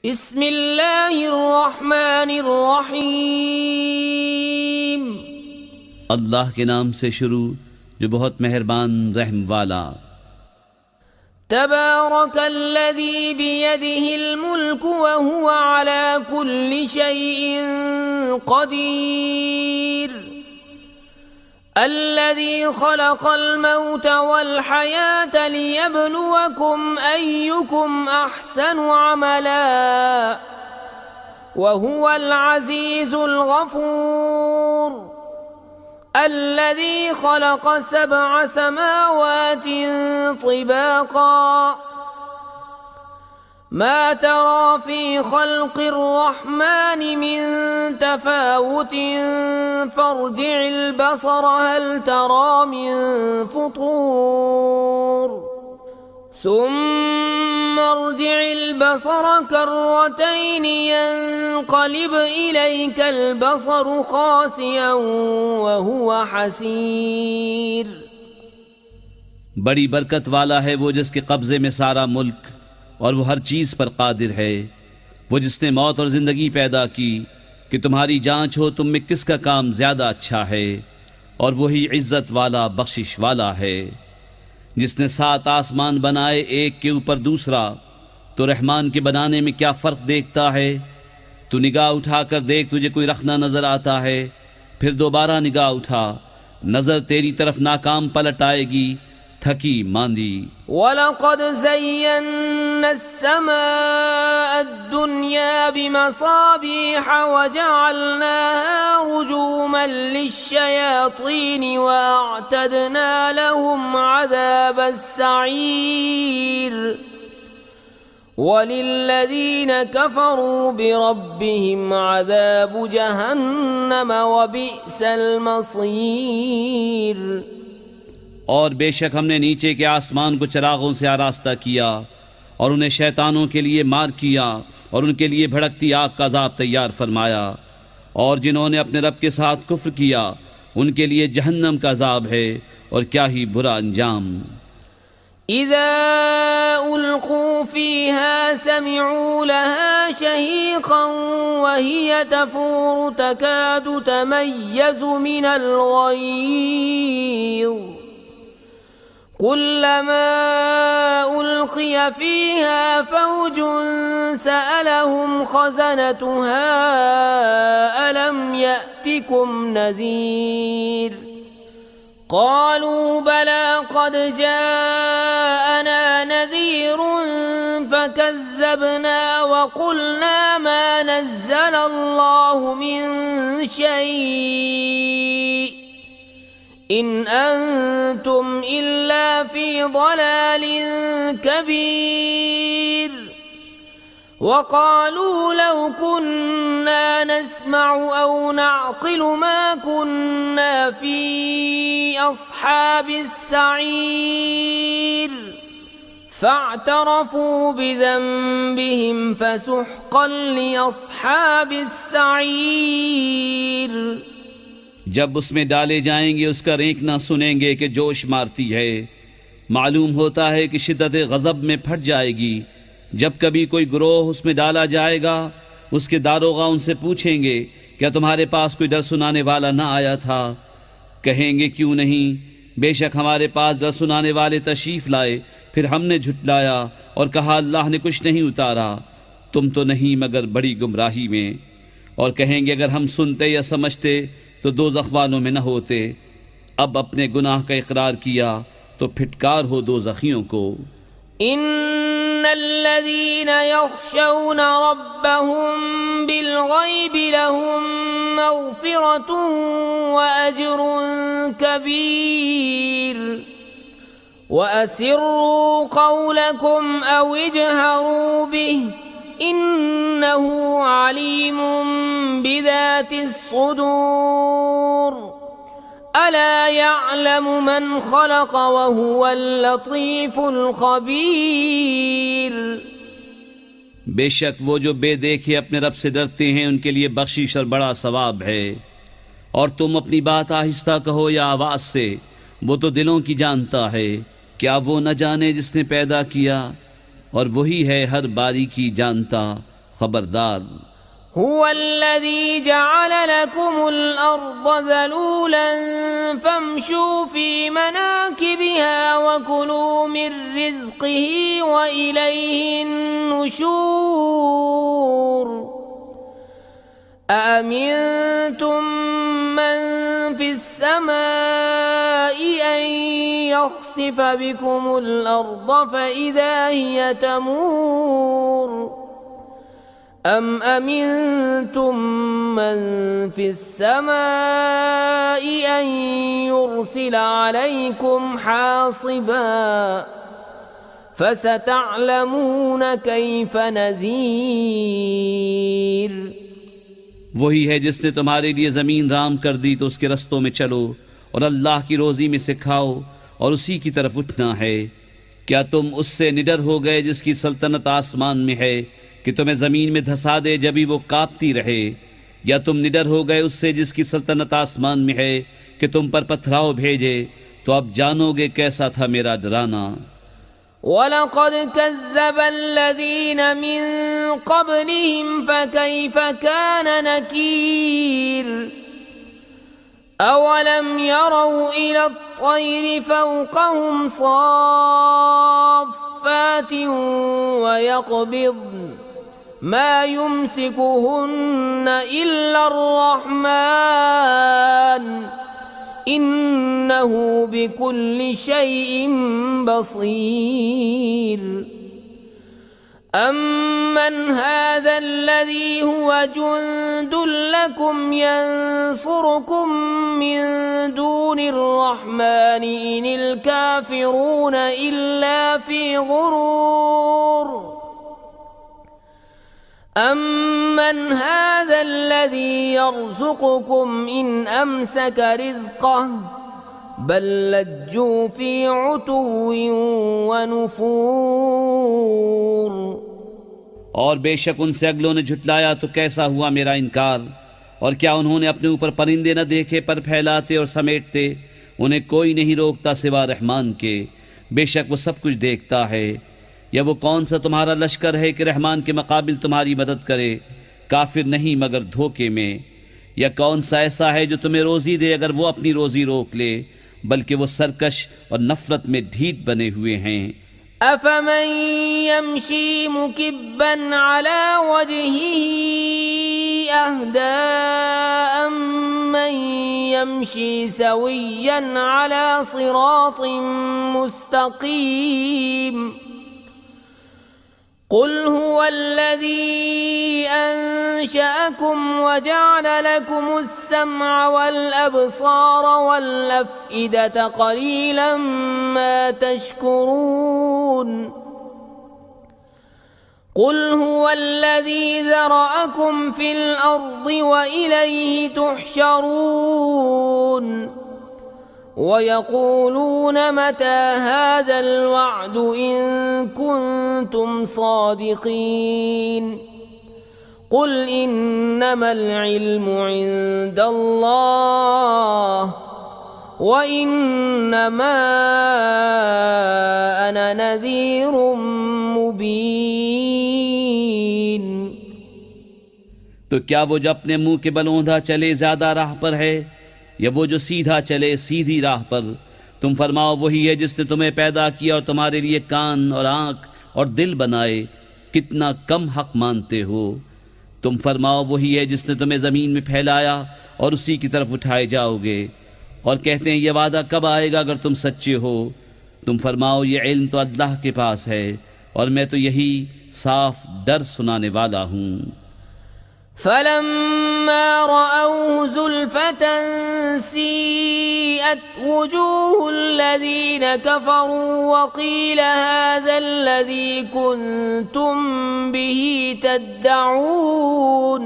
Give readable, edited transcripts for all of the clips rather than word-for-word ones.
बिस्मिल्लाहिर्रहमानिर्रहीम। अल्लाह के नाम से शुरू जो बहुत मेहरबान रहम वाला। तबारकल्लज़ी बियदिहिल मुल्क व हुवा अला कुल्लि शैइन क़दीर। अल्लज़ी खलक़ल मौत वल हयात लियब्लुवकुम अय्युकुम अहसनु अमला व हुवल अज़ीज़ुल गफ़ूर। الذي خلق 7 سماوات طباقا ما ترى في خلق الرحمن من تفاوت فارجع البصر هل ترى من فطور ثم ارجع البصر كرتين ينقلب إليك البصر خاسئا وهو حسير। बड़ी बरकत वाला है वो जिसके कब्ज़े में सारा मुल्क और वो हर चीज़ पर कादिर है। वो जिसने मौत और ज़िंदगी पैदा की कि तुम्हारी जांच हो तुम में किसका काम ज़्यादा अच्छा है, और वही इज़्ज़त वाला बख्शिश वाला है। जिसने 7 आसमान बनाए एक के ऊपर दूसरा, तो रहमान के बनाने में क्या फ़र्क देखता है। तू निगाह उठाकर देख, तुझे कोई रखना नज़र आता है, फिर दोबारा निगाह उठा, नज़र तेरी तरफ नाकाम पलट आएगी, थकी मांदी। वलक़द ज़य्यन्ना अस्समाअ अद्दुन्या बिमसाबीह वजअलनाहा रुजूमन लिश्शयातीन वअअतदना लहुम अज़ाबस्सईर वलिल्लज़ीन कफ़रू बिरब्बिहिम अज़ाबु जहन्नम वबिअसल मसीर। और बेशक हमने नीचे के आसमान को चिरागों से आरास्ता किया और उन्हें शैतानों के लिए मार किया और उनके लिए भड़कती आग का अज़ाब तैयार फरमाया। और जिन्होंने अपने रब के साथ कुफ्र किया उनके लिए जहन्नम का अज़ाब है, और क्या ही बुरा अंजाम। इज़ा उल्क़ू फ़ीहा समिऊ लहा शहीक़न वहिय तफ़ूरु तकादु तमय्यज़ु मिनल ग़यज़ कुल्लमा उल्क़िय फ़ीहा फ़ौजुन सअलहुम ख़ज़नतुहा अलम यअतिकुम नज़ीर क़ालू बला क़द जाअना नज़ीरुन फ़कज़्ज़बना वक़ुलना मा नज़्ज़लल्लाहु मिन शै'इन इन अंतुम इल्ला फ़ी ضलालिन कबीर। वक़ालू लौ कुन्ना नस्मअु औ नअक़िलु मा कुन्ना फ़ी अस्हाबिस सईर फ़अतरफ़ू बिज़ंबिहिम फ़सुहक़न लिअस्हाबिस सईर। जब उसमें डाले जाएंगे उसका रेंकना सुनेंगे कि जोश मारती है। मालूम होता है कि शिद्दत गज़ब में फट जाएगी। जब कभी कोई गिरोह उसमें डाला जाएगा उसके दारोगा उनसे पूछेंगे क्या तुम्हारे पास कोई डर सुनाने वाला ना आया था। कहेंगे क्यों नहीं, बेशक हमारे पास डर सुनाने वाले तशरीफ़ लाए, फिर हमने झुटलाया और कहा अल्लाह ने कुछ नहीं उतारा, तुम तो नहीं मगर बड़ी गुमराही में। और कहेंगे अगर हम सुनते या समझते तो दोज़ख वालों में न होते। अब अपने गुनाह का इकरार किया तो फिटकार हो दोज़खियों को। इन्नल्लज़ीन यख़शौन रब्बहुम बिलग़ैबि लहुम मग़फ़िरतुन व अज्रुन कबीर। व असिर्रू क़ौलकुम औ इजहरू बिहि इन्नहु अलीमुम बिज़ातिस सुदूर। अला यअलमु मन ख़लक़ व हुवल लतीफ़ुल ख़बीर। बेशक वो जो बेदेखे अपने रब से डरते हैं उनके लिए बख्शिश और बड़ा सवाब है। और तुम अपनी बात आहिस्ता कहो या आवाज़ से, वो तो दिलों की जानता है। क्या वो न जाने जिसने पैदा किया, और वही है हर बारीकी जानता, खबरदार, هو الذي جعل لكم الأرض ذلولا فامشوا في مناكبها وكلوا من رزقه وإليه النشور أأمنتم من في السماء أن يخسف بكم الأرض فإذا هي تمور أم أمنتم من في السماء أن يرسل عليكم حاصبا فستعلمون كيف نذير वही है जिसने तुम्हारे लिए ज़मीन राम कर दी तो उसके रस्तों में चलो और अल्लाह की रोज़ी में से खाओ और उसी की तरफ उठना है। क्या तुम उससे निडर हो गए जिसकी सल्तनत आसमान में है कि तुम्हें ज़मीन में धंसा दे जब भी वो कांपती रहे, या तुम निडर हो गए उससे जिसकी सल्तनत आसमान में है कि तुम पर पथराव भेजे, तो अब जानोगे कैसा था मेरा डराना। वलक़द कज़्ज़ब अल्लज़ीन मिन क़ब्लिहिम फ़कैफ़ कान नकीर अवलम यरौ इला अत्तैरि फ़ौक़हुम साफ़्फ़ातिन वयक़बिضन मा युमसिकुहुन्न इल्ला अर्रहमान इन्नहु बिकुल्लि शैइन बसीर अम्मन हाज़ल्लज़ी हुवा जुंदुन लकुम यंसुरुकुम मिन दूनिर्रहमानि इनिल काफ़िरून इल्ला फ़ी गुरूर अम्मन हाज़ल्लज़ी यर्ज़ुक़ुकुम इन अमसक रिज़्क़हु बल लज्जू फ़ी उतुव्विन व नुफ़ूर। और बेशक उनसे अगलों ने झुटलाया तो कैसा हुआ मेरा इनकार, और क्या उन्होंने अपने ऊपर परिंदे न देखे पर फैलाते और समेटते, उन्हें कोई नहीं रोकता सिवा रहमान के, बेशक वो सब कुछ देखता है। या वो कौन सा तुम्हारा लश्कर है कि रहमान के मुकाबिल तुम्हारी मदद करे, काफिर नहीं मगर धोखे में। या कौन सा ऐसा है जो तुम्हें रोज़ी दे अगर वो अपनी रोज़ी रोक ले, बल्कि वो सरकश और नफरत में ढीठ बने हुए हैं। अफमन यमशी मुकिब्बन अला वजहिही अहदा अम्मन यमशी सविय्यन अला सिरातिन मुस्तकीम कुल हुवल्लज़ी अंशअकुम वजअल लकुमुस्समअ वल-अब्सार वल-अफ़इदत क़लीलन मा तशकुरून कुल हुवल्लज़ी ज़रअकुम फ़िल अर्दि व इलैहि तुहशरून वयक़ूलून मता हाज़ल वअद इन कुन्तुम सादिक़ीन कुल इन्नमल इल्मु इंदल्लाह व इन्नमा अना नज़ीरुम मुबीन। तो क्या वो जो अपने मुंह के बल औंधा चले ज्यादा राह पर है, या वो जो सीधा चले सीधी राह पर? तुम फरमाओ वही है जिसने तुम्हें पैदा किया और तुम्हारे लिए कान और आँख और दिल बनाए, कितना कम हक मानते हो। तुम फरमाओ वही है जिसने तुम्हें ज़मीन में फैलाया और उसी की तरफ उठाए जाओगे। और कहते हैं ये वादा कब आएगा अगर तुम सच्चे हो। तुम फरमाओ ये इल्म तो अल्लाह के पास है और मैं तो यही साफ डर सुनाने वाला हूँ। फलम्मा रअऊ ज़ुल्फ़तन सीअत वुजूहुल्लज़ीन कफ़रू वक़ील हाज़ल्लज़ी कुन्तुम बिही तद्दऊन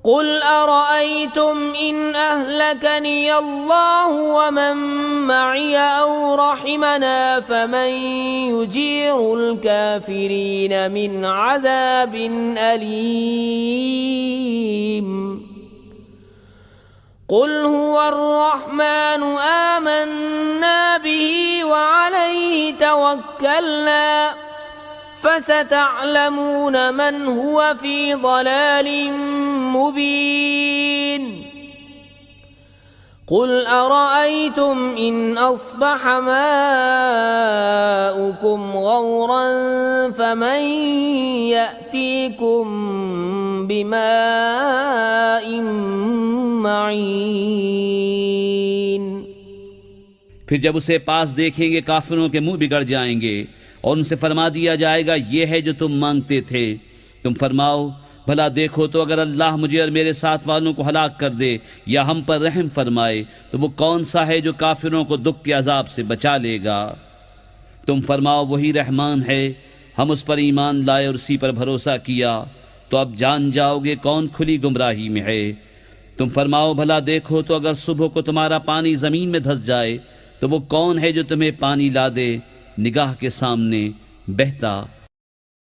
कुल अरअयतुम इन अहलकनी अल्लाहु व मन मई औ रहिमना फमन युजीरुल काफिरीन मिन अज़ाबिन अलीम। कुल हुवर्रहमानु आमन्ना बिही व अलैहि तवक्कलना فستعلمون من هو في ضلال مبين قل أرأيتم إن أصبح ماؤكم غورا فمن يأتيكم بماء معين। फिर जब उसे पास देखेंगे काफिरों के मुंह बिगड़ जाएंगे और उनसे फरमा दिया जाएगा ये है जो तुम मांगते थे। तुम फरमाओ भला देखो तो अगर अल्लाह मुझे और मेरे साथ वालों को हलाक कर दे या हम पर रहम फरमाए तो वो कौन सा है जो काफिरों को दुख के अजाब से बचा लेगा। तुम फरमाओ वही रहमान है, हम उस पर ईमान लाए और उसी पर भरोसा किया, तो अब जान जाओगे कौन खुली गुमराही में है। तुम फरमाओ भला देखो तो अगर सुबह को तुम्हारा पानी जमीन में धंस जाए तो वो कौन है जो तुम्हें पानी ला दे निगाह के सामने बहता